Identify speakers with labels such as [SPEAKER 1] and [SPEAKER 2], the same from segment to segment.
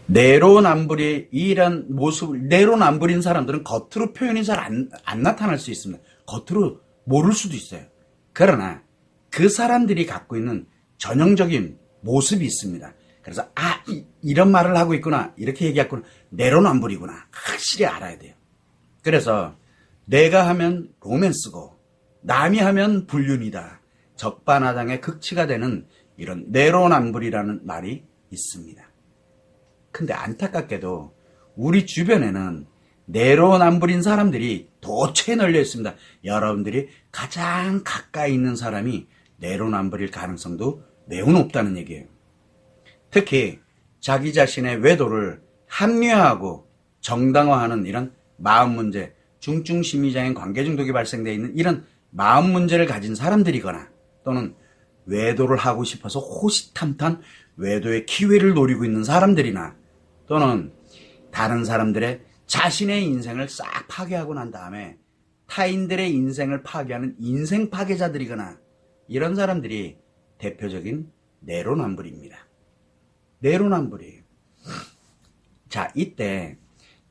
[SPEAKER 1] 내로남불이 이런 모습을, 내로남불인 사람들은 겉으로 표현이 잘 안 나타날 수 있습니다. 겉으로 모를 수도 있어요. 그러나 그 사람들이 갖고 있는 전형적인 모습이 있습니다. 그래서 이런 말을 하고 있구나, 이렇게 얘기했구나, 내로남불이구나, 확실히 알아야 돼요. 그래서 내가 하면 로맨스고 남이 하면 불륜이다, 적반하장의 극치가 되는 이런 내로남불이라는 말이 있습니다. 근데 안타깝게도 우리 주변에는 내로남불인 사람들이 도처에 널려 있습니다. 여러분들이 가장 가까이 있는 사람이 내로남불일 가능성도 매우 높다는 얘기예요. 특히 자기 자신의 외도를 합리화하고 정당화하는 이런 마음 문제, 중증심리장애인 관계 중독이 발생되어 있는 이런 마음 문제를 가진 사람들이거나, 또는 외도를 하고 싶어서 호시탐탐 외도의 기회를 노리고 있는 사람들이나, 또는 다른 사람들의 자신의 인생을 싹 파괴하고 난 다음에 타인들의 인생을 파괴하는 인생 파괴자들이거나, 이런 사람들이 대표적인 내로남불입니다. 내로남불이에요. 자, 이때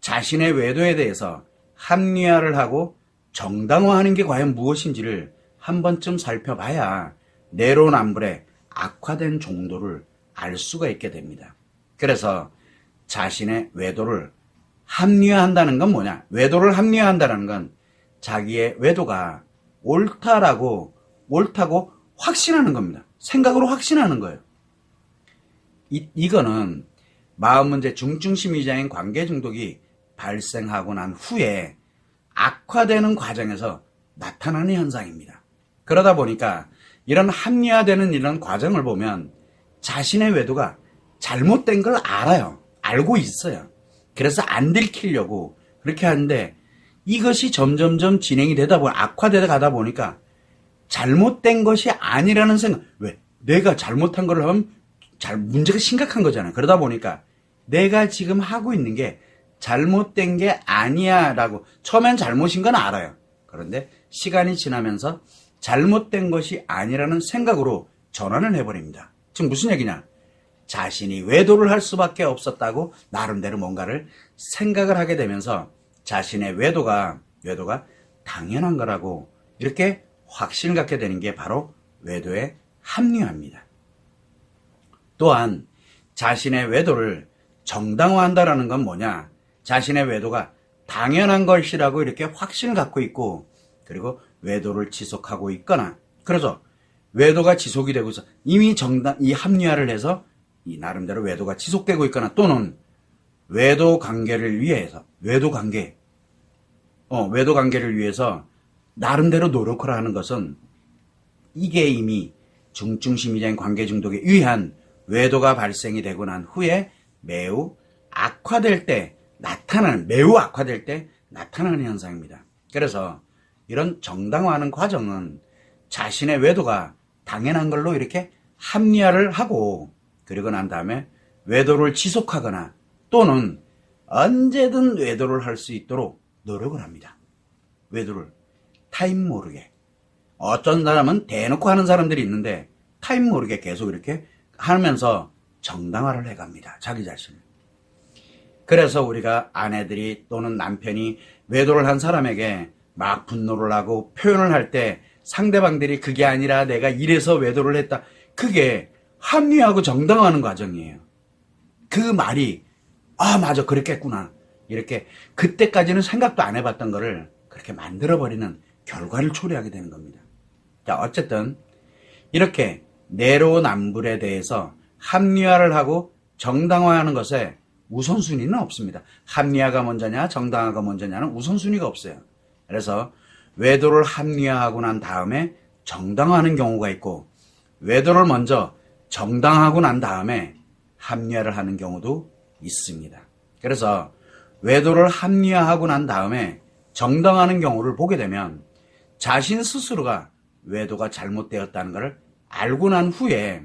[SPEAKER 1] 자신의 외도에 대해서 합리화를 하고 정당화하는 게 과연 무엇인지를 한 번쯤 살펴봐야 내로남불의 악화된 정도를 알 수가 있게 됩니다. 그래서 자신의 외도를 합리화한다는 건 뭐냐? 외도를 합리화한다는 건 자기의 외도가 옳다고 확신하는 겁니다. 생각으로 확신하는 거예요. 이거는 마음 문제, 중증심리장애인 관계 중독이 발생하고 난 후에 악화되는 과정에서 나타나는 현상입니다. 그러다 보니까 이런 합리화되는 이런 과정을 보면 자신의 외도가 잘못된 걸 알아요. 알고 있어요. 그래서 안 들키려고 그렇게 하는데, 이것이 점점점 진행이 되다 보니, 악화되다 가다 보니까 잘못된 것이 아니라는 생각, 왜? 내가 잘못한 걸 하면 문제가 심각한 거잖아요. 그러다 보니까 내가 지금 하고 있는 게 잘못된 게 아니야 라고, 처음엔 잘못인 건 알아요. 그런데 시간이 지나면서 잘못된 것이 아니라는 생각으로 전환을 해버립니다. 지금 무슨 얘기냐? 자신이 외도를 할 수밖에 없었다고 나름대로 뭔가를 생각을 하게 되면서 자신의 외도가 당연한 거라고 이렇게 확신을 갖게 되는 게 바로 외도의 합리화입니다. 또한 자신의 외도를 정당화한다라는 건 뭐냐? 자신의 외도가 당연한 것이라고 이렇게 확신을 갖고 있고, 그리고 외도를 지속하고 있거나, 그래서 외도가 지속이 되고 있어, 이미 이 합리화를 해서 이 나름대로 외도가 지속되고 있거나, 또는 외도 관계를 위해서 외도 관계를 위해서 나름대로 노력을 하는 것은, 이게 이미 중증심리장애인 관계 중독에 의한 외도가 발생이 되고 난 후에 매우 악화될 때 나타나는 현상입니다. 그래서 이런 정당화하는 과정은 자신의 외도가 당연한 걸로 이렇게 합리화를 하고, 그리고 난 다음에 외도를 지속하거나, 또는 언제든 외도를 할 수 있도록 노력을 합니다. 외도를 타임 모르게. 어떤 사람은 대놓고 하는 사람들이 있는데 타임 모르게 계속 이렇게 하면서 정당화를 해갑니다. 자기 자신을. 그래서 우리가 아내들이 또는 남편이 외도를 한 사람에게 막 분노를 하고 표현을 할 때, 상대방들이 그게 아니라 내가 이래서 외도를 했다, 그게 합리화하고 정당화하는 과정이에요. 그 말이 맞아, 그랬겠구나, 이렇게 그때까지는 생각도 안 해봤던 거를 그렇게 만들어버리는 결과를 초래하게 되는 겁니다. 자, 어쨌든 이렇게 내로남불에 대해서 합리화를 하고 정당화하는 것에 우선순위는 없습니다. 합리화가 먼저냐 정당화가 먼저냐는 우선순위가 없어요. 그래서 외도를 합리화하고 난 다음에 정당화하는 경우가 있고, 외도를 먼저 정당화하고 난 다음에 합리화를 하는 경우도 있습니다. 그래서 외도를 합리화하고 난 다음에 정당화하는 경우를 보게 되면 자신 스스로가 외도가 잘못되었다는 것을 알고 난 후에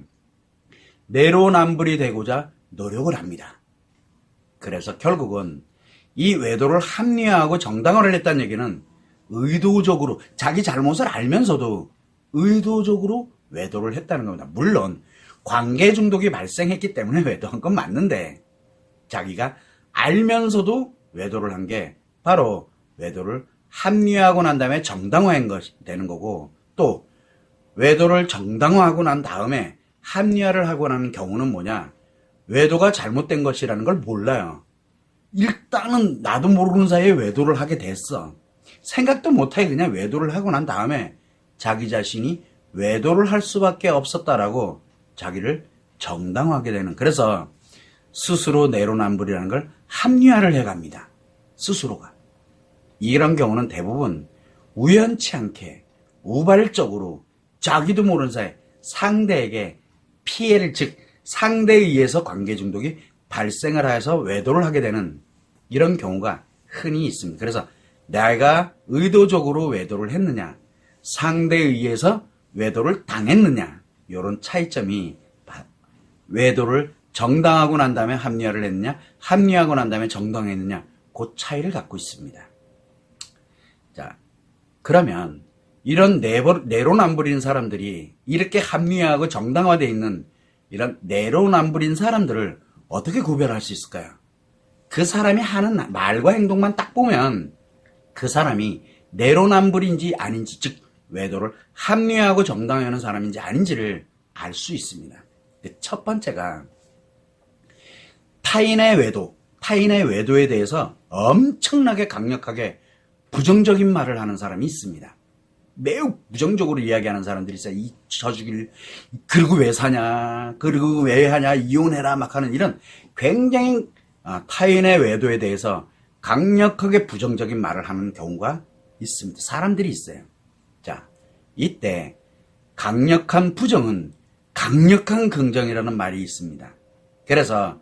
[SPEAKER 1] 내로남불이 되고자 노력을 합니다. 그래서 결국은 이 외도를 합리화하고 정당화를 했다는 얘기는 의도적으로, 자기 잘못을 알면서도 의도적으로 외도를 했다는 겁니다. 물론 관계 중독이 발생했기 때문에 외도한 건 맞는데, 자기가 알면서도 외도를 한 게 바로 외도를 합리화하고 난 다음에 정당화한 것이 되는 거고, 또 외도를 정당화하고 난 다음에 합리화를 하고 나는 경우는 뭐냐? 외도가 잘못된 것이라는 걸 몰라요. 일단은 나도 모르는 사이에 외도를 하게 됐어. 생각도 못하게 그냥 외도를 하고 난 다음에 자기 자신이 외도를 할 수밖에 없었다라고 자기를 정당화하게 되는, 그래서 스스로 내로남불이라는 걸 합리화를 해갑니다. 스스로가. 이런 경우는 대부분 우연치 않게 우발적으로 자기도 모르는 사이에 상대에게 피해를, 즉 상대에 의해서 관계 중독이 발생을 해서 외도를 하게 되는 이런 경우가 흔히 있습니다. 그래서 내가 의도적으로 외도를 했느냐, 상대에 의해서 외도를 당했느냐, 이런 차이점이 외도를 정당하고 난 다음에 합리화를 했느냐, 합리화하고 난 다음에 정당했느냐, 그 차이를 갖고 있습니다. 자, 그러면 이런 내로남불인 사람들이 이렇게 합리화하고 정당화되어 있는 이런 내로남불인 사람들을 어떻게 구별할 수 있을까요? 그 사람이 하는 말과 행동만 딱 보면 그 사람이 내로남불인지 아닌지, 즉 외도를 합리화하고 정당화하는 사람인지 아닌지를 알 수 있습니다. 첫 번째가 타인의 외도에 대해서 엄청나게 강력하게 부정적인 말을 하는 사람이 있습니다. 매우 부정적으로 이야기하는 사람들이 있어요. 저 죽일, 그리고 왜 사냐, 그리고 왜 하냐, 이혼해라 막 하는 이런 굉장히 타인의 외도에 대해서 강력하게 부정적인 말을 하는 경우가 있습니다. 사람들이 있어요. 자, 이때 강력한 부정은 강력한 긍정이라는 말이 있습니다. 그래서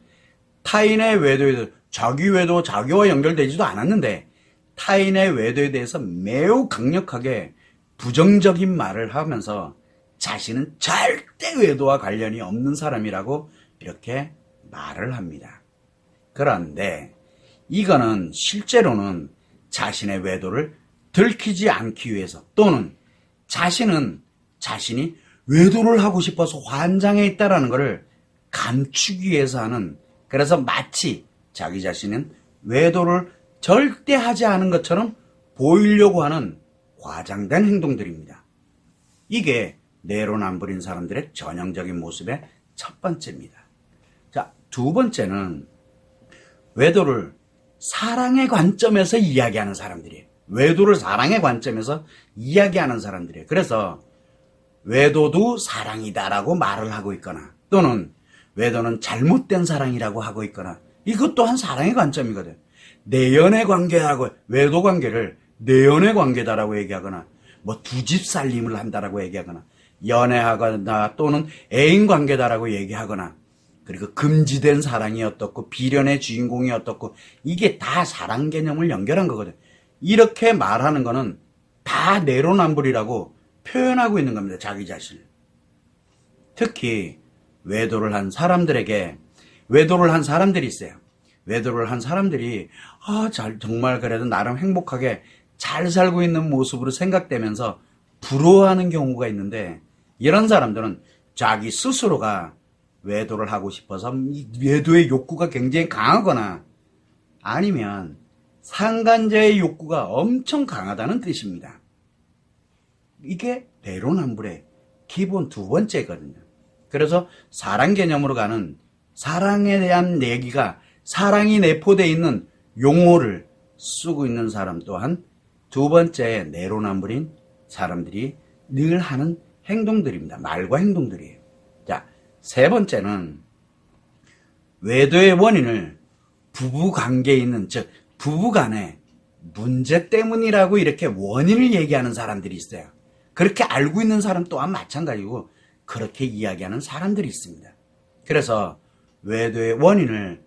[SPEAKER 1] 타인의 외도에 대해서 자기 외도 자기와 연결되지도 않았는데 타인의 외도에 대해서 매우 강력하게 부정적인 말을 하면서 자신은 절대 외도와 관련이 없는 사람이라고 이렇게 말을 합니다. 그런데 이거는 실제로는 자신의 외도를 들키지 않기 위해서, 또는 자신이 외도를 하고 싶어서 환장해 있다라는 것을 감추기 위해서 하는, 그래서 마치 자기 자신은 외도를 절대 하지 않은 것처럼 보이려고 하는 과장된 행동들입니다. 이게 내로남불인 사람들의 전형적인 모습의 첫 번째입니다. 자, 두 번째는 외도를 사랑의 관점에서 이야기하는 사람들이에요. 외도를 사랑의 관점에서 이야기하는 사람들이에요. 그래서 외도도 사랑이다라고 말을 하고 있거나, 또는 외도는 잘못된 사랑이라고 하고 있거나, 이것 또한 사랑의 관점이거든. 내연의 관계하고 외도 관계를 내연의 관계다라고 얘기하거나, 뭐 두 집 살림을 한다라고 얘기하거나, 연애하거나 또는 애인 관계다라고 얘기하거나, 그리고 금지된 사랑이 어떻고 비련의 주인공이 어떻고, 이게 다 사랑 개념을 연결한 거거든. 이렇게 말하는 거는 다 내로남불이라고 표현하고 있는 겁니다. 자기 자신을. 특히 외도를 한 사람들에게, 외도를 한 사람들이 있어요. 외도를 한 사람들이 정말 그래도 나름 행복하게 잘 살고 있는 모습으로 생각되면서 부러워하는 경우가 있는데, 이런 사람들은 자기 스스로가 외도를 하고 싶어서 외도의 욕구가 굉장히 강하거나, 아니면 상간자의 욕구가 엄청 강하다는 뜻입니다. 이게 내로남불의 기본 두 번째거든요. 그래서 사랑 개념으로 가는 사랑에 대한 얘기가, 사랑이 내포되어 있는 용어를 쓰고 있는 사람 또한 두 번째 내로남불인 사람들이 늘 하는 행동들입니다. 말과 행동들이에요. 자, 세 번째는 외도의 원인을 부부관계에 있는, 즉 부부간의 문제 때문이라고 이렇게 원인을 얘기하는 사람들이 있어요. 그렇게 알고 있는 사람 또한 마찬가지고 그렇게 이야기하는 사람들이 있습니다. 그래서 외도의 원인을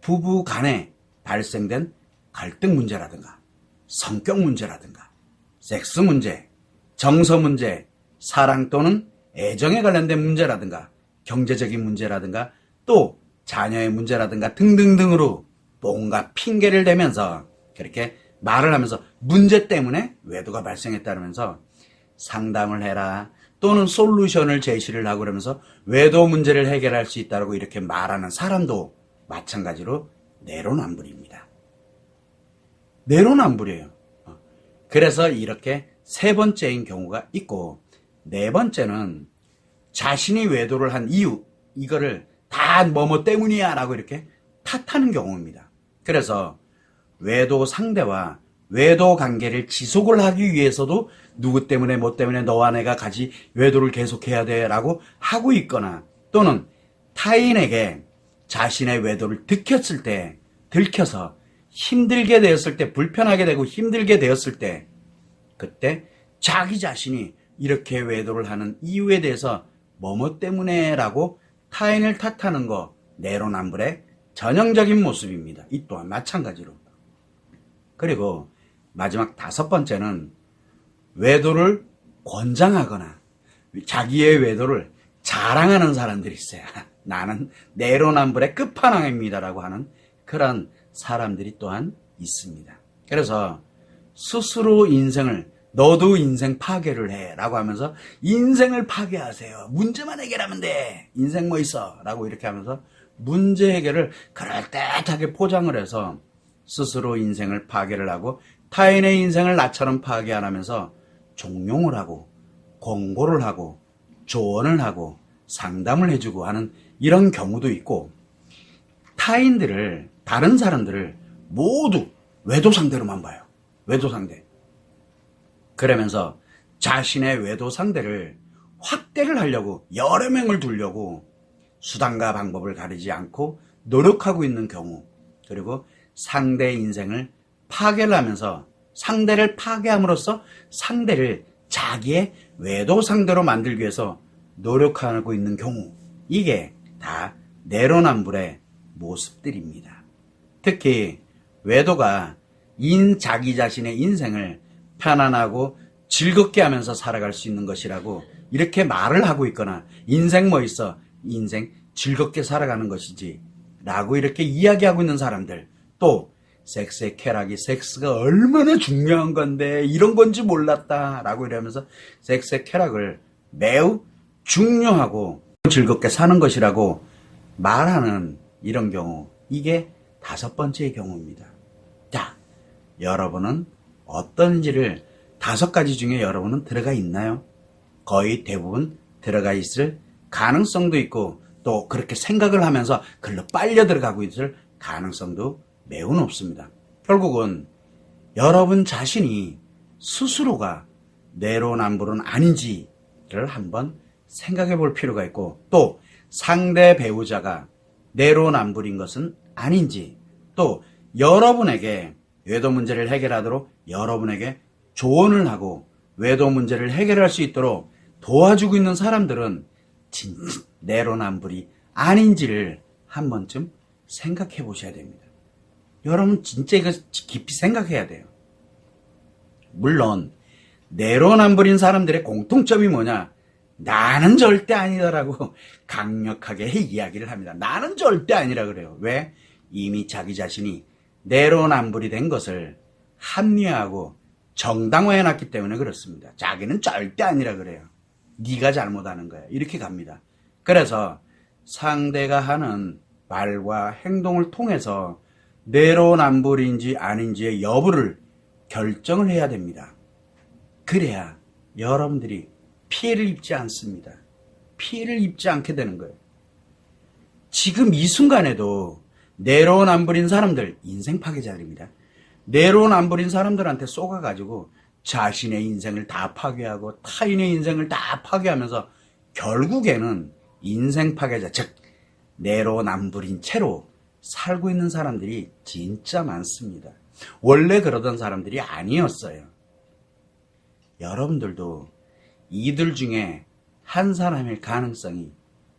[SPEAKER 1] 부부간에 발생된 갈등 문제라든가 성격 문제라든가 섹스 문제, 정서 문제, 사랑 또는 애정에 관련된 문제라든가 경제적인 문제라든가 또 자녀의 문제라든가 등등등으로 뭔가 핑계를 대면서 그렇게 말을 하면서 문제 때문에 외도가 발생했다면서 상담을 해라 또는 솔루션을 제시를 하고 그러면서 외도 문제를 해결할 수 있다고 이렇게 말하는 사람도 마찬가지로 내로남불입니다. 내로남불이에요. 그래서 이렇게 세 번째인 경우가 있고, 네 번째는 자신이 외도를 한 이유, 이거를 다 뭐뭐 때문이야 라고 이렇게 탓하는 경우입니다. 그래서 외도 상대와 외도 관계를 지속을 하기 위해서도 누구 때문에 뭐 때문에 너와 내가 같이 외도를 계속해야 돼 라고 하고 있거나, 또는 타인에게 자신의 외도를 들켜서 힘들게 되었을 때, 불편하게 되고 힘들게 되었을 때, 그때 자기 자신이 이렇게 외도를 하는 이유에 대해서 뭐뭐 때문에 라고 타인을 탓하는 거, 내로남불의 전형적인 모습입니다. 이 또한 마찬가지로. 그리고 마지막 다섯 번째는 외도를 권장하거나 자기의 외도를 자랑하는 사람들이 있어요. 나는 내로남불의 끝판왕입니다라고 하는 그런 사람들이 또한 있습니다. 그래서 스스로 인생을, 너도 인생 파괴를 해 라고 하면서 인생을 파괴하세요. 문제만 해결하면 돼. 인생 뭐 있어 라고 이렇게 하면서 문제 해결을 그럴듯하게 포장을 해서 스스로 인생을 파괴를 하고 타인의 인생을 나처럼 파괴 안 하면서 종용을 하고 권고를 하고 조언을 하고 상담을 해주고 하는 이런 경우도 있고, 타인들을, 다른 사람들을 모두 외도 상대로만 봐요. 외도 상대. 그러면서 자신의 외도 상대를 확대를 하려고, 여러 명을 두려고 수단과 방법을 가리지 않고 노력하고 있는 경우, 그리고 상대의 인생을 파괴를 하면서 상대를 파괴함으로써 상대를 자기의 외도 상대로 만들기 위해서 노력하고 있는 경우, 이게 다 내로남불의 모습들입니다. 특히 외도가 자기 자신의 인생을 편안하고 즐겁게 하면서 살아갈 수 있는 것이라고 이렇게 말을 하고 있거나, 인생 뭐 있어, 인생 즐겁게 살아가는 것이지 라고 이렇게 이야기하고 있는 사람들, 또 섹스의 쾌락이 섹스가 얼마나 중요한 건데 이런 건지 몰랐다 라고 이러면서 섹스의 쾌락을 매우 중요하고 즐겁게 사는 것이라고 말하는 이런 경우, 이게 다섯 번째의 경우입니다. 자, 여러분은 어떤지를 다섯 가지 중에 여러분은 들어가 있나요? 거의 대부분 들어가 있을 가능성도 있고, 또 그렇게 생각을 하면서 글로 빨려 들어가고 있을 가능성도 매우 높습니다. 결국은 여러분 자신이 스스로가 내로남불은 아닌지를 한번 생각해 볼 필요가 있고, 또 상대 배우자가 내로남불인 것은 아닌지, 또 여러분에게 외도 문제를 해결하도록 여러분에게 조언을 하고 외도 문제를 해결할 수 있도록 도와주고 있는 사람들은 진짜 내로남불이 아닌지를 한 번쯤 생각해 보셔야 됩니다. 여러분 진짜 이거 깊이 생각해야 돼요. 물론 내로남불인 사람들의 공통점이 뭐냐? 나는 절대 아니다라고 강력하게 이야기를 합니다. 나는 절대 아니라 그래요. 왜? 이미 자기 자신이 내로남불이 된 것을 합리화하고 정당화해놨기 때문에 그렇습니다. 자기는 절대 아니라 그래요. 네가 잘못하는 거야. 이렇게 갑니다. 그래서 상대가 하는 말과 행동을 통해서 내로남불인지 아닌지의 여부를 결정을 해야 됩니다. 그래야 여러분들이 피해를 입지 않습니다. 피해를 입지 않게 되는 거예요. 지금 이 순간에도 내로남불인 사람들, 인생 파괴자들입니다. 내로남불인 사람들한테 쏘가가지고 자신의 인생을 다 파괴하고 타인의 인생을 다 파괴하면서 결국에는 인생 파괴자, 즉 내로남불인 채로 살고 있는 사람들이 진짜 많습니다. 원래 그러던 사람들이 아니었어요. 여러분들도 이들 중에 한 사람일 가능성이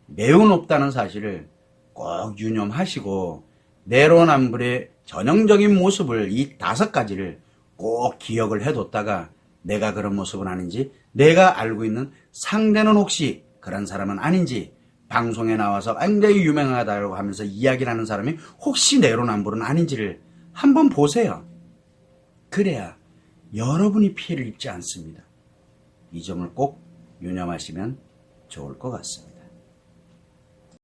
[SPEAKER 1] 매우 높다는 사실을 꼭 유념하시고, 내로남불의 전형적인 모습을, 이 다섯 가지를 꼭 기억을 해뒀다가 내가 그런 모습은 아닌지, 내가 알고 있는 상대는 혹시 그런 사람은 아닌지, 방송에 나와서 굉장히 유명하다고 하면서 이야기를 하는 사람이 혹시 내로남불은 아닌지를 한번 보세요. 그래야 여러분이 피해를 입지 않습니다. 이 점을 꼭 유념하시면 좋을 것 같습니다.